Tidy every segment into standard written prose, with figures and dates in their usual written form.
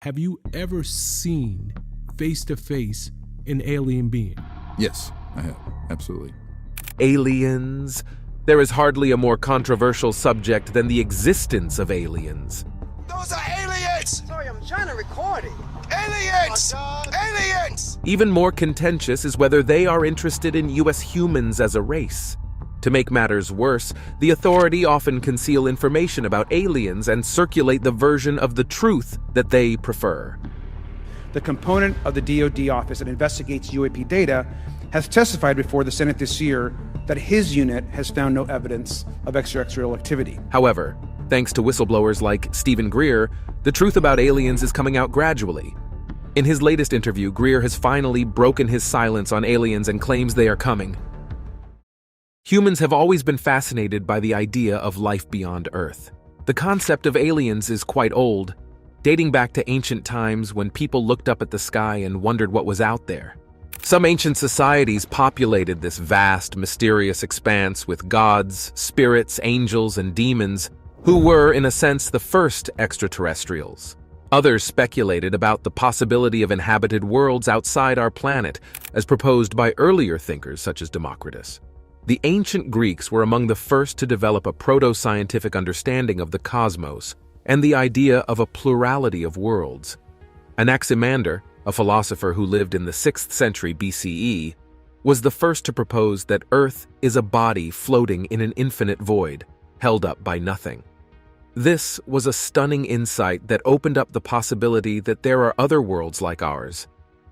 have you ever seen face-to-face an alien being? Yes, I have. Absolutely. Aliens? There is hardly a more controversial subject than the existence of aliens. Those are aliens! Sorry, I'm trying to record it. Aliens! Aliens! Even more contentious is whether they are interested in U.S. humans as a race. To make matters worse, the authority often conceal information about aliens and circulate the version of the truth that they prefer. The component of the DoD office that investigates UAP data has testified before the Senate this year that his unit has found no evidence of extraterrestrial activity. However, thanks to whistleblowers like Stephen Greer, the truth about aliens is coming out gradually. In his latest interview, Greer has finally broken his silence on aliens and claims they are coming. Humans have always been fascinated by the idea of life beyond Earth. The concept of aliens is quite old, dating back to ancient times when people looked up at the sky and wondered what was out there. Some ancient societies populated this vast, mysterious expanse with gods, spirits, angels, and demons, who were, in a sense, the first extraterrestrials. Others speculated about the possibility of inhabited worlds outside our planet, as proposed by earlier thinkers such as Democritus. The ancient Greeks were among the first to develop a proto-scientific understanding of the cosmos and the idea of a plurality of worlds. Anaximander, a philosopher who lived in the 6th century BCE, was the first to propose that Earth is a body floating in an infinite void, held up by nothing. This was a stunning insight that opened up the possibility that there are other worlds like ours.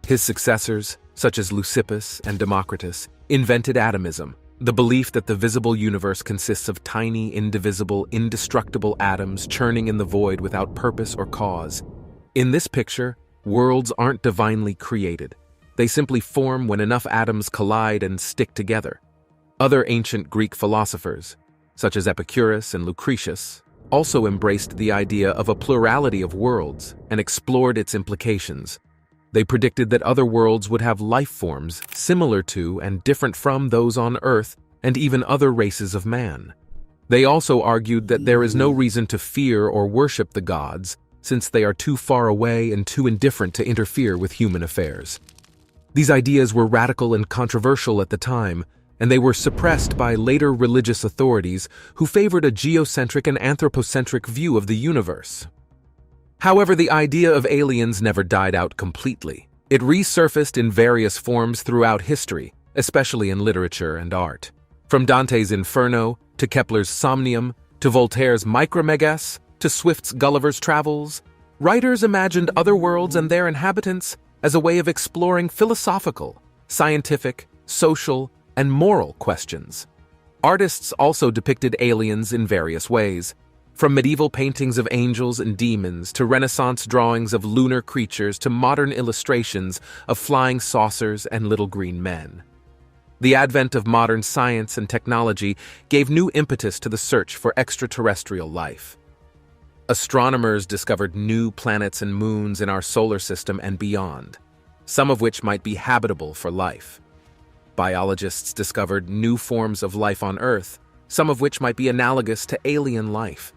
His successors, such as Leucippus and Democritus, invented atomism, the belief that the visible universe consists of tiny, indivisible, indestructible atoms churning in the void without purpose or cause. In this picture, worlds aren't divinely created. They simply form when enough atoms collide and stick together. Other ancient Greek philosophers, such as Epicurus and Lucretius, also embraced the idea of a plurality of worlds and explored its implications. They predicted that other worlds would have life forms similar to and different from those on Earth and even other races of man. They also argued that there is no reason to fear or worship the gods, since they are too far away and too indifferent to interfere with human affairs. These ideas were radical and controversial at the time, and they were suppressed by later religious authorities who favored a geocentric and anthropocentric view of the universe. However, the idea of aliens never died out completely. It resurfaced in various forms throughout history, especially in literature and art. From Dante's Inferno, to Kepler's Somnium, to Voltaire's Micromegas, to Swift's Gulliver's Travels, writers imagined other worlds and their inhabitants as a way of exploring philosophical, scientific, social, and moral questions. Artists also depicted aliens in various ways, from medieval paintings of angels and demons to Renaissance drawings of lunar creatures to modern illustrations of flying saucers and little green men. The advent of modern science and technology gave new impetus to the search for extraterrestrial life. Astronomers discovered new planets and moons in our solar system and beyond, some of which might be habitable for life. Biologists discovered new forms of life on Earth, some of which might be analogous to alien life.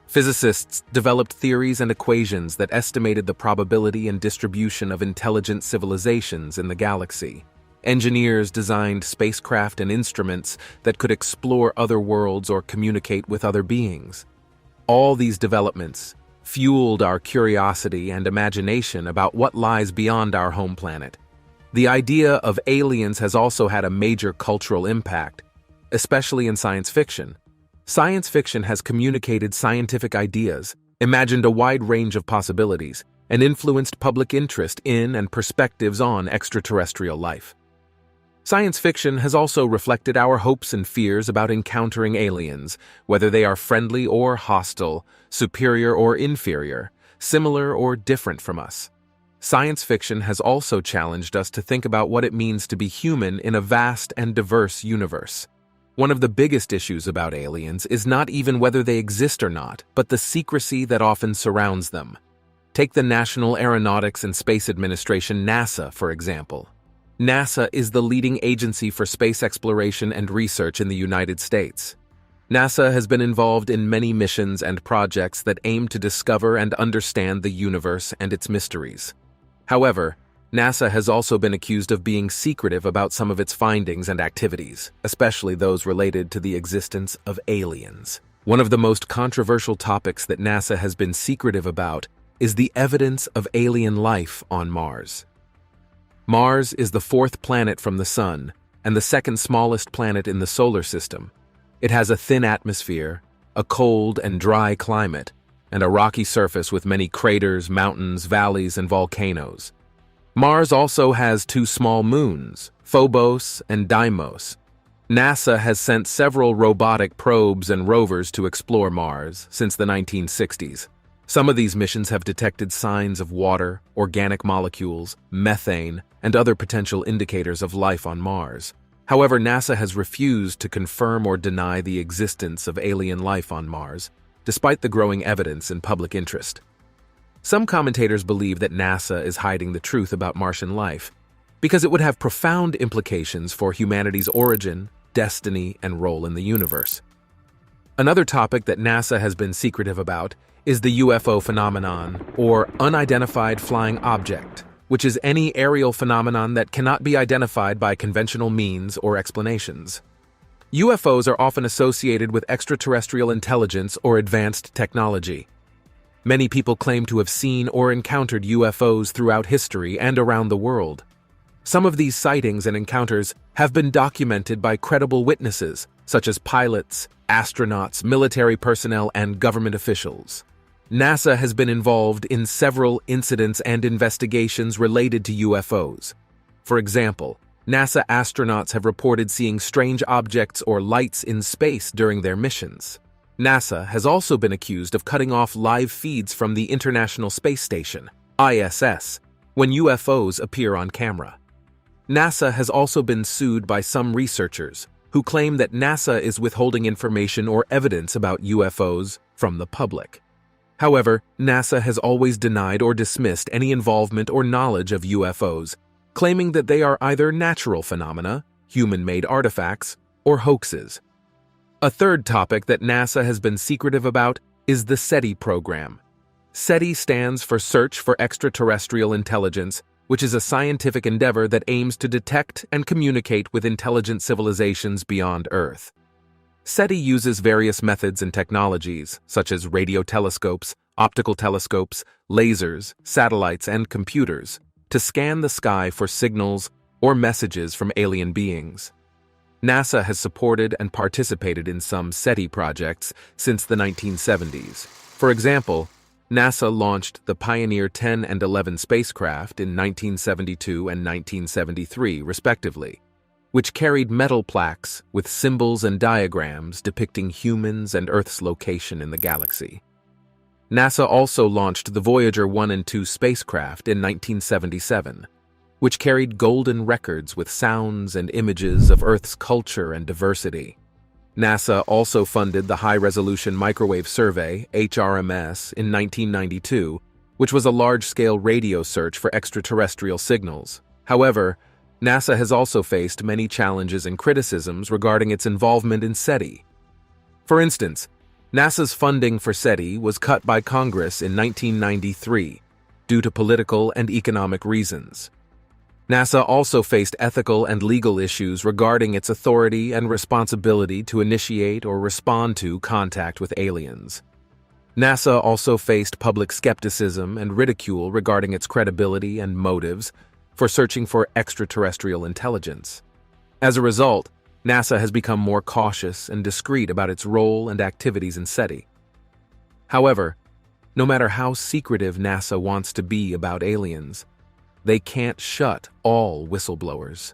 Physicists developed theories and equations that estimated the probability and distribution of intelligent civilizations in the galaxy. Engineers designed spacecraft and instruments that could explore other worlds or communicate with other beings. All these developments fueled our curiosity and imagination about what lies beyond our home planet. The idea of aliens has also had a major cultural impact, especially in science fiction. Science fiction has communicated scientific ideas, imagined a wide range of possibilities, and influenced public interest in and perspectives on extraterrestrial life. Science fiction has also reflected our hopes and fears about encountering aliens, whether they are friendly or hostile, superior or inferior, similar or different from us. Science fiction has also challenged us to think about what it means to be human in a vast and diverse universe. One of the biggest issues about aliens is not even whether they exist or not, but the secrecy that often surrounds them. Take the National Aeronautics and Space Administration, NASA, for example. NASA is the leading agency for space exploration and research in the United States. NASA has been involved in many missions and projects that aim to discover and understand the universe and its mysteries. However, NASA has also been accused of being secretive about some of its findings and activities, especially those related to the existence of aliens. One of the most controversial topics that NASA has been secretive about is the evidence of alien life on Mars. Mars is the fourth planet from the Sun and the second smallest planet in the solar system. It has a thin atmosphere, a cold and dry climate, and a rocky surface with many craters, mountains, valleys, and volcanoes. Mars also has two small moons, Phobos and Deimos. NASA has sent several robotic probes and rovers to explore Mars since the 1960s. Some of these missions have detected signs of water, organic molecules, methane, and other potential indicators of life on Mars. However, NASA has refused to confirm or deny the existence of alien life on Mars, despite the growing evidence and public interest. Some commentators believe that NASA is hiding the truth about Martian life because it would have profound implications for humanity's origin, destiny, and role in the universe. Another topic that NASA has been secretive about is the UFO phenomenon, or unidentified flying object, which is any aerial phenomenon that cannot be identified by conventional means or explanations. UFOs are often associated with extraterrestrial intelligence or advanced technology. Many people claim to have seen or encountered UFOs throughout history and around the world. Some of these sightings and encounters have been documented by credible witnesses, such as pilots, astronauts, military personnel, and government officials. NASA has been involved in several incidents and investigations related to UFOs. For example, NASA astronauts have reported seeing strange objects or lights in space during their missions. NASA has also been accused of cutting off live feeds from the International Space Station, ISS, when UFOs appear on camera. NASA has also been sued by some researchers who claim that NASA is withholding information or evidence about UFOs from the public. However, NASA has always denied or dismissed any involvement or knowledge of UFOs, claiming that they are either natural phenomena, human-made artifacts, or hoaxes. A third topic that NASA has been secretive about is the SETI program. SETI stands for Search for Extraterrestrial Intelligence, which is a scientific endeavor that aims to detect and communicate with intelligent civilizations beyond Earth. SETI uses various methods and technologies, such as radio telescopes, optical telescopes, lasers, satellites, and computers, to scan the sky for signals or messages from alien beings. NASA has supported and participated in some SETI projects since the 1970s. For example, NASA launched the Pioneer 10 and 11 spacecraft in 1972 and 1973, respectively, which carried metal plaques with symbols and diagrams depicting humans and Earth's location in the galaxy. NASA also launched the Voyager 1 and 2 spacecraft in 1977, which carried golden records with sounds and images of Earth's culture and diversity. NASA also funded the High-Resolution Microwave Survey, HRMS, in 1992, which was a large-scale radio search for extraterrestrial signals. However, NASA has also faced many challenges and criticisms regarding its involvement in SETI. For instance, NASA's funding for SETI was cut by Congress in 1993 due to political and economic reasons. NASA also faced ethical and legal issues regarding its authority and responsibility to initiate or respond to contact with aliens. NASA also faced public skepticism and ridicule regarding its credibility and motives for searching for extraterrestrial intelligence. As a result, NASA has become more cautious and discreet about its role and activities in SETI. However, no matter how secretive NASA wants to be about aliens, they can't shut all whistleblowers.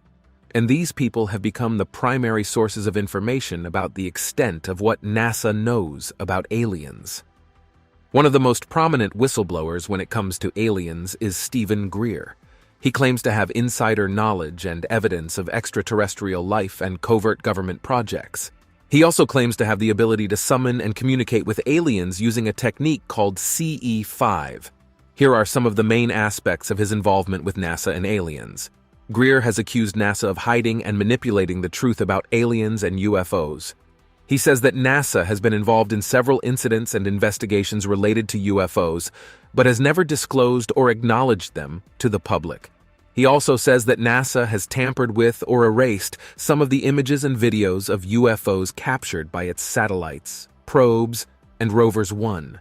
And these people have become the primary sources of information about the extent of what NASA knows about aliens. One of the most prominent whistleblowers when it comes to aliens is Stephen Greer. He claims to have insider knowledge and evidence of extraterrestrial life and covert government projects. He also claims to have the ability to summon and communicate with aliens using a technique called CE5. Here are some of the main aspects of his involvement with NASA and aliens. Greer has accused NASA of hiding and manipulating the truth about aliens and UFOs. He says that NASA has been involved in several incidents and investigations related to UFOs, but has never disclosed or acknowledged them to the public. He also says that NASA has tampered with or erased some of the images and videos of UFOs captured by its satellites, probes, and Rovers 1.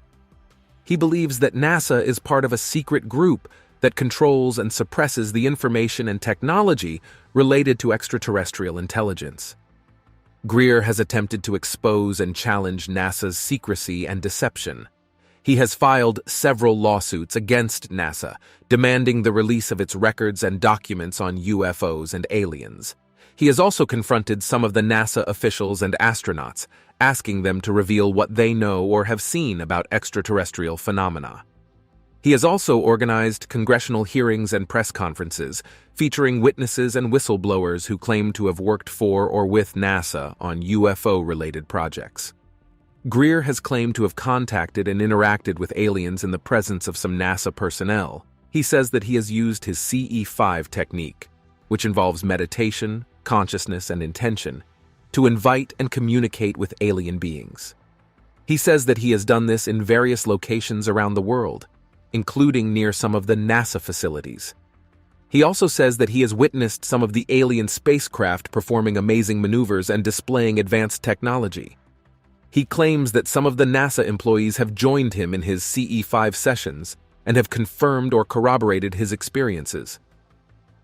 He believes that NASA is part of a secret group that controls and suppresses the information and technology related to extraterrestrial intelligence. Greer has attempted to expose and challenge NASA's secrecy and deception. He has filed several lawsuits against NASA, demanding the release of its records and documents on UFOs and aliens. He has also confronted some of the NASA officials and astronauts, asking them to reveal what they know or have seen about extraterrestrial phenomena. He has also organized congressional hearings and press conferences featuring witnesses and whistleblowers who claim to have worked for or with NASA on UFO-related projects. Greer has claimed to have contacted and interacted with aliens in the presence of some NASA personnel. He says that he has used his CE5 technique, which involves meditation, consciousness, and intention, to invite and communicate with alien beings. He says that he has done this in various locations around the world, including near some of the NASA facilities. He also says that he has witnessed some of the alien spacecraft performing amazing maneuvers and displaying advanced technology. He claims that some of the NASA employees have joined him in his CE5 sessions and have confirmed or corroborated his experiences.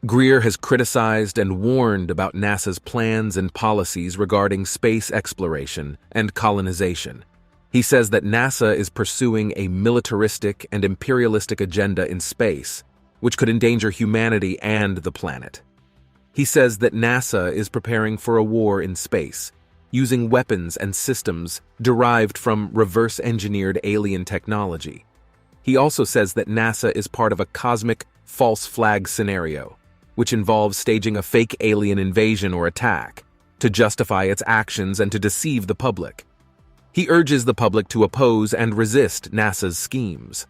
Greer has criticized and warned about NASA's plans and policies regarding space exploration and colonization. He says that NASA is pursuing a militaristic and imperialistic agenda in space, which could endanger humanity and the planet. He says that NASA is preparing for a war in space, using weapons and systems derived from reverse-engineered alien technology. He also says that NASA is part of a cosmic false flag scenario, which involves staging a fake alien invasion or attack to justify its actions and to deceive the public. He urges the public to oppose and resist NASA's schemes.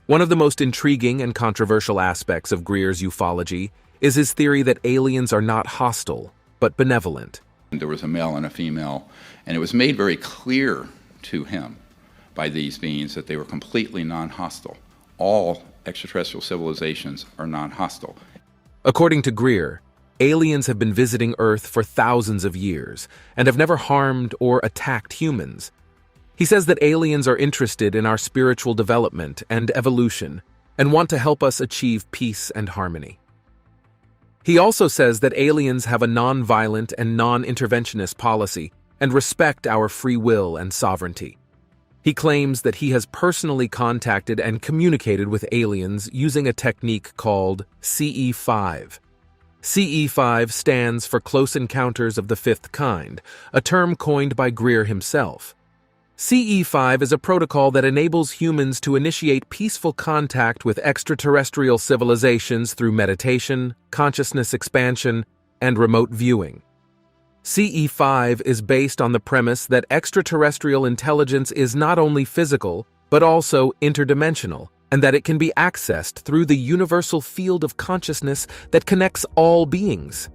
One of the most intriguing and controversial aspects of Greer's ufology is his theory that aliens are not hostile, but benevolent. There was a male and a female, and it was made very clear to him by these beings that they were completely non-hostile. All extraterrestrial civilizations are non-hostile. According to Greer, aliens have been visiting Earth for thousands of years and have never harmed or attacked humans. He says that aliens are interested in our spiritual development and evolution and want to help us achieve peace and harmony. He also says that aliens have a non-violent and non-interventionist policy and respect our free will and sovereignty. He claims that he has personally contacted and communicated with aliens using a technique called CE5. CE5 stands for Close Encounters of the Fifth Kind, a term coined by Greer himself. CE5 is a protocol that enables humans to initiate peaceful contact with extraterrestrial civilizations through meditation, consciousness expansion, and remote viewing. CE5 is based on the premise that extraterrestrial intelligence is not only physical, but also interdimensional, and that it can be accessed through the universal field of consciousness that connects all beings.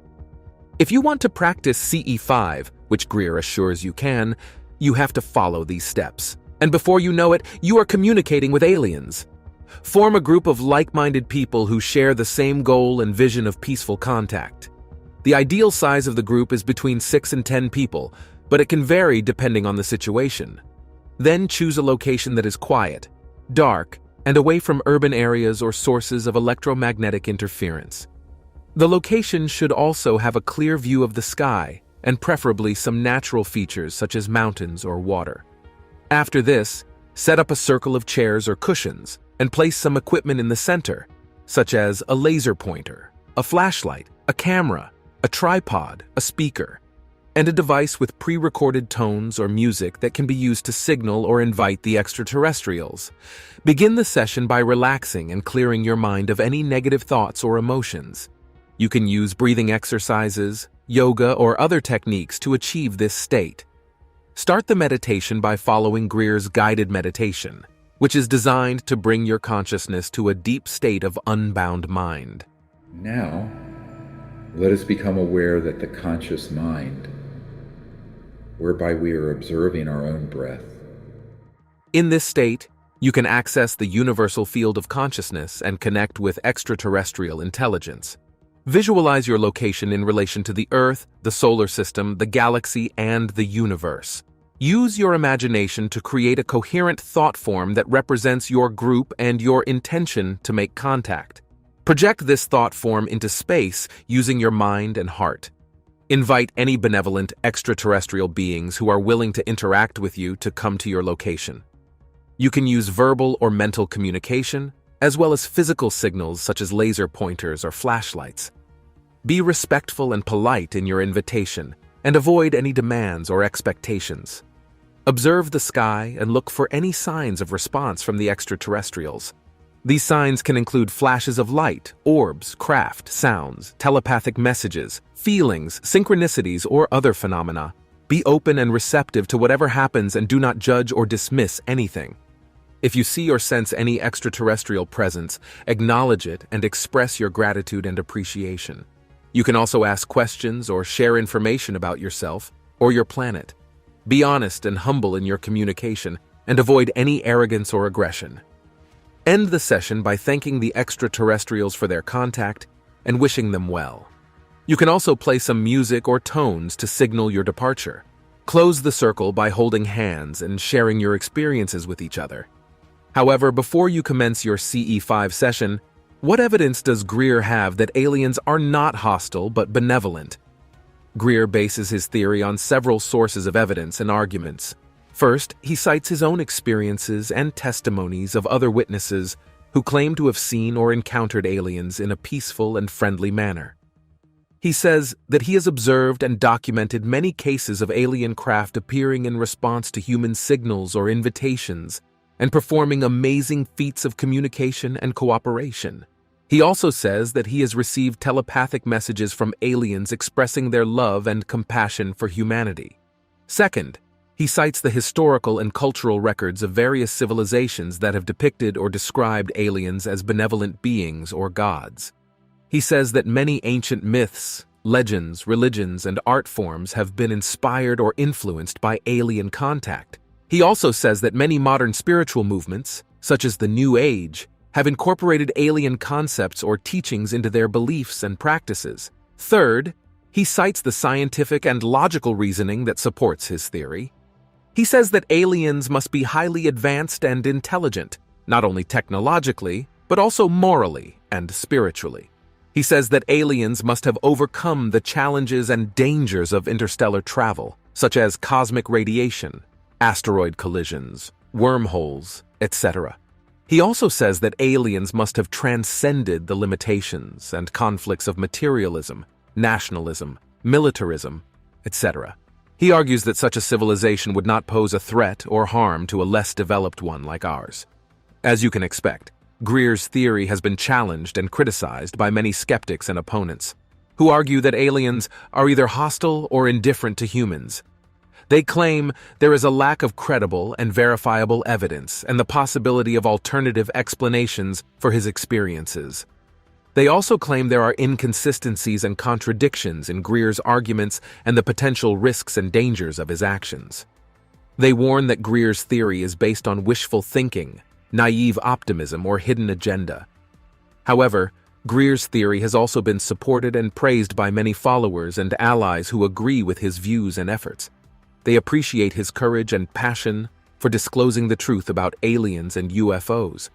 If you want to practice CE5, which Greer assures you can, you have to follow these steps. And before you know it, you are communicating with aliens. Form a group of like-minded people who share the same goal and vision of peaceful contact. The ideal size of the group is between 6 and 10 people, but it can vary depending on the situation. Then choose a location that is quiet, dark, and away from urban areas or sources of electromagnetic interference. The location should also have a clear view of the sky, and preferably some natural features such as mountains or water. After this, set up a circle of chairs or cushions and place some equipment in the center, such as a laser pointer, a flashlight, a camera, a tripod, a speaker, and a device with pre-recorded tones or music that can be used to signal or invite the extraterrestrials. Begin the session by relaxing and clearing your mind of any negative thoughts or emotions. You can use breathing exercises, yoga, or other techniques to achieve this state. Start the meditation by following Greer's guided meditation, which is designed to bring your consciousness to a deep state of unbound mind. Now, let us become aware that the conscious mind, whereby we are observing our own breath. In this state, you can access the universal field of consciousness and connect with extraterrestrial intelligence. Visualize your location in relation to the Earth, the solar system, the galaxy, and the universe. Use your imagination to create a coherent thought form that represents your group and your intention to make contact. Project this thought form into space using your mind and heart. Invite any benevolent extraterrestrial beings who are willing to interact with you to come to your location. You can use verbal or mental communication, as well as physical signals such as laser pointers or flashlights. Be respectful and polite in your invitation, and avoid any demands or expectations. Observe the sky and look for any signs of response from the extraterrestrials. These signs can include flashes of light, orbs, craft, sounds, telepathic messages, feelings, synchronicities, or other phenomena. Be open and receptive to whatever happens and do not judge or dismiss anything. If you see or sense any extraterrestrial presence, acknowledge it and express your gratitude and appreciation. You can also ask questions or share information about yourself or your planet. Be honest and humble in your communication and avoid any arrogance or aggression. End the session by thanking the extraterrestrials for their contact and wishing them well. You can also play some music or tones to signal your departure. Close the circle by holding hands and sharing your experiences with each other. However, before you commence your CE5 session, what evidence does Greer have that aliens are not hostile but benevolent? Greer bases his theory on several sources of evidence and arguments. First, he cites his own experiences and testimonies of other witnesses who claim to have seen or encountered aliens in a peaceful and friendly manner. He says that he has observed and documented many cases of alien craft appearing in response to human signals or invitations and performing amazing feats of communication and cooperation. He also says that he has received telepathic messages from aliens expressing their love and compassion for humanity. Second, he cites the historical and cultural records of various civilizations that have depicted or described aliens as benevolent beings or gods. He says that many ancient myths, legends, religions, and art forms have been inspired or influenced by alien contact. He also says that many modern spiritual movements, such as the New Age, have incorporated alien concepts or teachings into their beliefs and practices. Third, he cites the scientific and logical reasoning that supports his theory. He says that aliens must be highly advanced and intelligent, not only technologically, but also morally and spiritually. He says that aliens must have overcome the challenges and dangers of interstellar travel, such as cosmic radiation, asteroid collisions, wormholes, etc. He also says that aliens must have transcended the limitations and conflicts of materialism, nationalism, militarism, etc. He argues that such a civilization would not pose a threat or harm to a less developed one like ours. As you can expect, Greer's theory has been challenged and criticized by many skeptics and opponents, who argue that aliens are either hostile or indifferent to humans. They claim there is a lack of credible and verifiable evidence and the possibility of alternative explanations for his experiences. They also claim there are inconsistencies and contradictions in Greer's arguments and the potential risks and dangers of his actions. They warn that Greer's theory is based on wishful thinking, naive optimism, or hidden agenda. However, Greer's theory has also been supported and praised by many followers and allies who agree with his views and efforts. They appreciate his courage and passion for disclosing the truth about aliens and UFOs.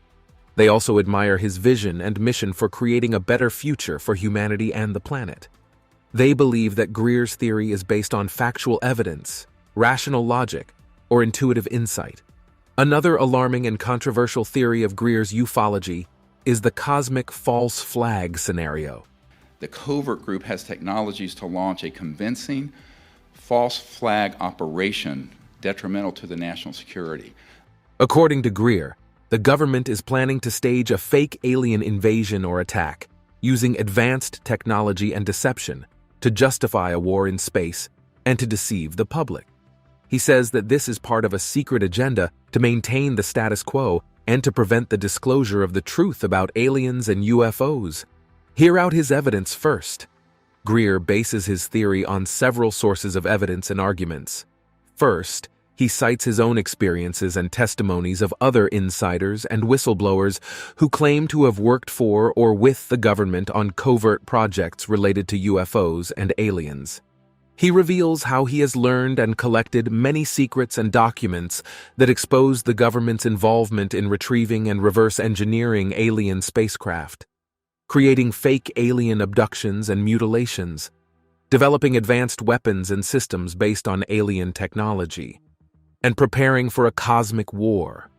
They also admire his vision and mission for creating a better future for humanity and the planet. They believe that Greer's theory is based on factual evidence, rational logic, or intuitive insight. Another alarming and controversial theory of Greer's ufology is the cosmic false flag scenario. The covert group has technologies to launch a convincing false flag operation detrimental to the national security. According to Greer, the government is planning to stage a fake alien invasion or attack, using advanced technology and deception to justify a war in space and to deceive the public. He says that this is part of a secret agenda to maintain the status quo and to prevent the disclosure of the truth about aliens and UFOs. Hear out his evidence first. Greer bases his theory on several sources of evidence and arguments. First, he cites his own experiences and testimonies of other insiders and whistleblowers who claim to have worked for or with the government on covert projects related to UFOs and aliens. He reveals how he has learned and collected many secrets and documents that expose the government's involvement in retrieving and reverse engineering alien spacecraft, creating fake alien abductions and mutilations, developing advanced weapons and systems based on alien technology, and preparing for a cosmic war.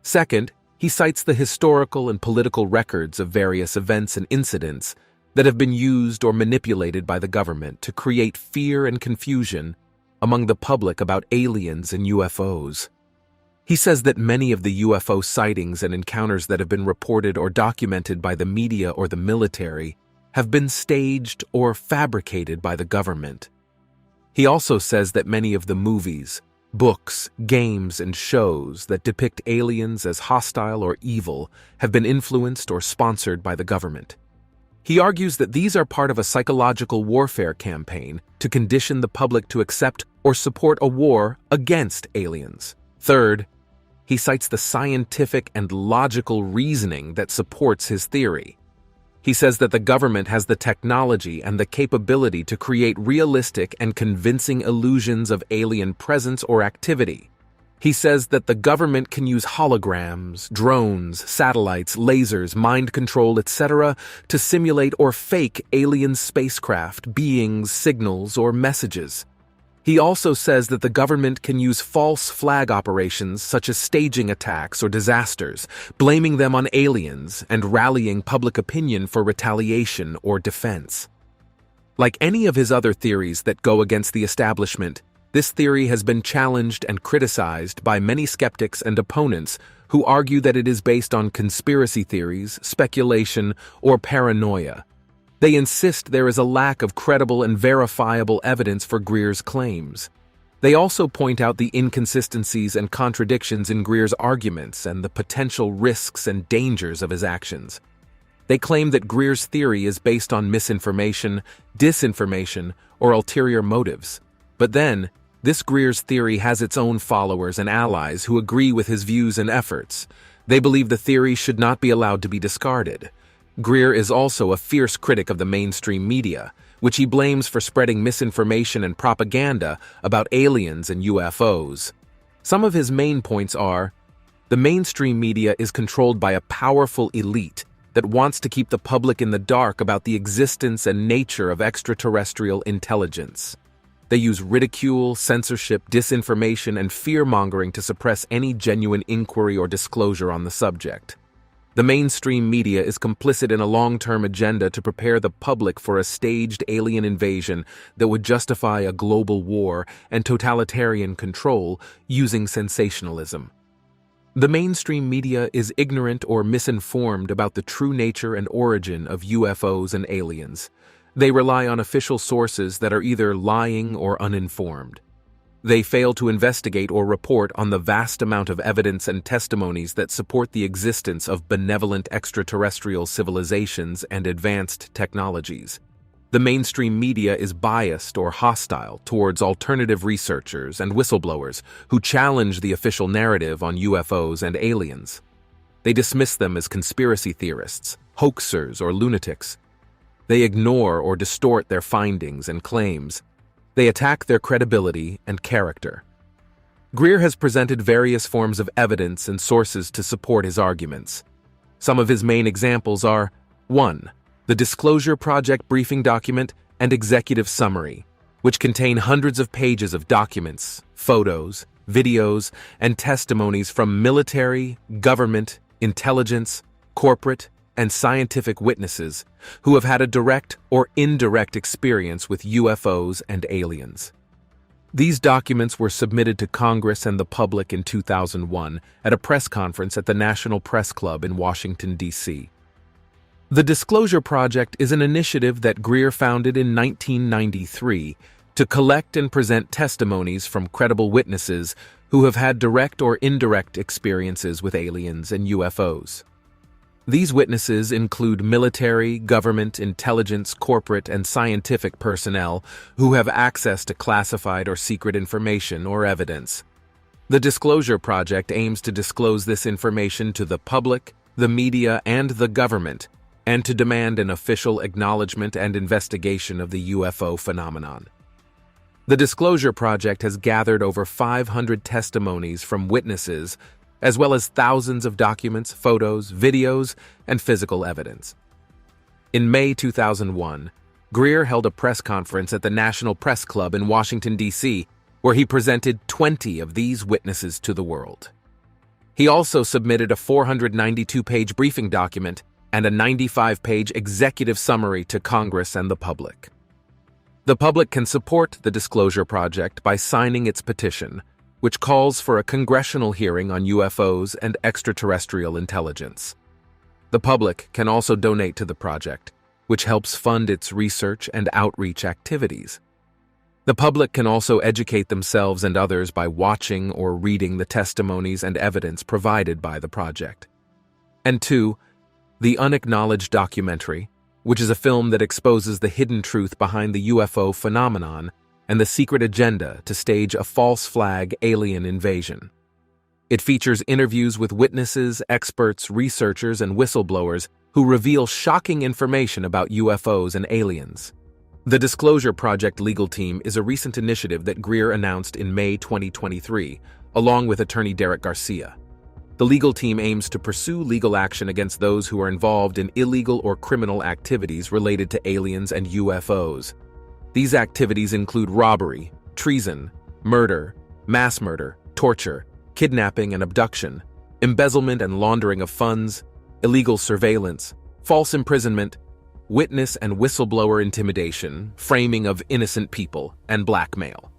Second, he cites the historical and political records of various events and incidents that have been used or manipulated by the government to create fear and confusion among the public about aliens and UFOs. He says that many of the UFO sightings and encounters that have been reported or documented by the media or the military have been staged or fabricated by the government. He also says that many of the movies, books, games, and shows that depict aliens as hostile or evil have been influenced or sponsored by the government. He argues that these are part of a psychological warfare campaign to condition the public to accept or support a war against aliens. Third, he cites the scientific and logical reasoning that supports his theory. He says that the government has the technology and the capability to create realistic and convincing illusions of alien presence or activity. He says that the government can use holograms, drones, satellites, lasers, mind control, etc. to simulate or fake alien spacecraft, beings, signals, or messages. He also says that the government can use false flag operations such as staging attacks or disasters, blaming them on aliens and rallying public opinion for retaliation or defense. Like any of his other theories that go against the establishment, this theory has been challenged and criticized by many skeptics and opponents who argue that it is based on conspiracy theories, speculation, or paranoia. They insist there is a lack of credible and verifiable evidence for Greer's claims. They also point out the inconsistencies and contradictions in Greer's arguments and the potential risks and dangers of his actions. They claim that Greer's theory is based on misinformation, disinformation, or ulterior motives. But then, this Greer's theory has its own followers and allies who agree with his views and efforts. They believe the theory should not be allowed to be discarded. Greer is also a fierce critic of the mainstream media, which he blames for spreading misinformation and propaganda about aliens and UFOs. Some of his main points are: the mainstream media is controlled by a powerful elite that wants to keep the public in the dark about the existence and nature of extraterrestrial intelligence. They use ridicule, censorship, disinformation, and fear-mongering to suppress any genuine inquiry or disclosure on the subject. The mainstream media is complicit in a long-term agenda to prepare the public for a staged alien invasion that would justify a global war and totalitarian control using sensationalism. The mainstream media is ignorant or misinformed about the true nature and origin of UFOs and aliens. They rely on official sources that are either lying or uninformed. They fail to investigate or report on the vast amount of evidence and testimonies that support the existence of benevolent extraterrestrial civilizations and advanced technologies. The mainstream media is biased or hostile towards alternative researchers and whistleblowers who challenge the official narrative on UFOs and aliens. They dismiss them as conspiracy theorists, hoaxers, or lunatics. They ignore or distort their findings and claims. They attack their credibility and character. Greer has presented various forms of evidence and sources to support his arguments. Some of his main examples are: 1. The Disclosure Project briefing document and executive summary, which contain hundreds of pages of documents, photos, videos, and testimonies from military, government, intelligence, corporate, and scientific witnesses who have had a direct or indirect experience with UFOs and aliens. These documents were submitted to Congress and the public in 2001 at a press conference at the National Press Club in Washington, D.C. The Disclosure Project is an initiative that Greer founded in 1993 to collect and present testimonies from credible witnesses who have had direct or indirect experiences with aliens and UFOs. These witnesses include military, government, intelligence, corporate, and scientific personnel who have access to classified or secret information or evidence. The Disclosure Project aims to disclose this information to the public, the media, and the government, and to demand an official acknowledgement and investigation of the UFO phenomenon. The Disclosure Project has gathered over 500 testimonies from witnesses, as well as thousands of documents, photos, videos, and physical evidence. In May 2001, Greer held a press conference at the National Press Club in Washington, D.C., where he presented 20 of these witnesses to the world. He also submitted a 492-page briefing document and a 95-page executive summary to Congress and the public. The public can support the Disclosure Project by signing its petition, which calls for a congressional hearing on UFOs and extraterrestrial intelligence. The public can also donate to the project, which helps fund its research and outreach activities. The public can also educate themselves and others by watching or reading the testimonies and evidence provided by the project. And 2, the Unacknowledged Documentary, which is a film that exposes the hidden truth behind the UFO phenomenon and the secret agenda to stage a false flag alien invasion. It features interviews with witnesses, experts, researchers, and whistleblowers who reveal shocking information about UFOs and aliens. The Disclosure Project legal team is a recent initiative that Greer announced in May 2023, along with attorney Derek Garcia. The legal team aims to pursue legal action against those who are involved in illegal or criminal activities related to aliens and UFOs. These activities include robbery, treason, murder, mass murder, torture, kidnapping and abduction, embezzlement and laundering of funds, illegal surveillance, false imprisonment, witness and whistleblower intimidation, framing of innocent people, and blackmail.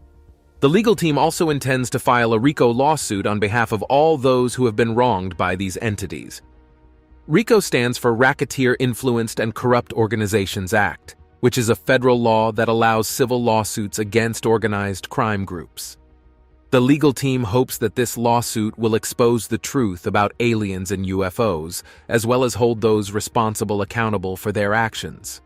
The legal team also intends to file a RICO lawsuit on behalf of all those who have been wronged by these entities. RICO stands for Racketeer Influenced and Corrupt Organizations Act, which is a federal law that allows civil lawsuits against organized crime groups. The legal team hopes that this lawsuit will expose the truth about aliens and UFOs, as well as hold those responsible accountable for their actions.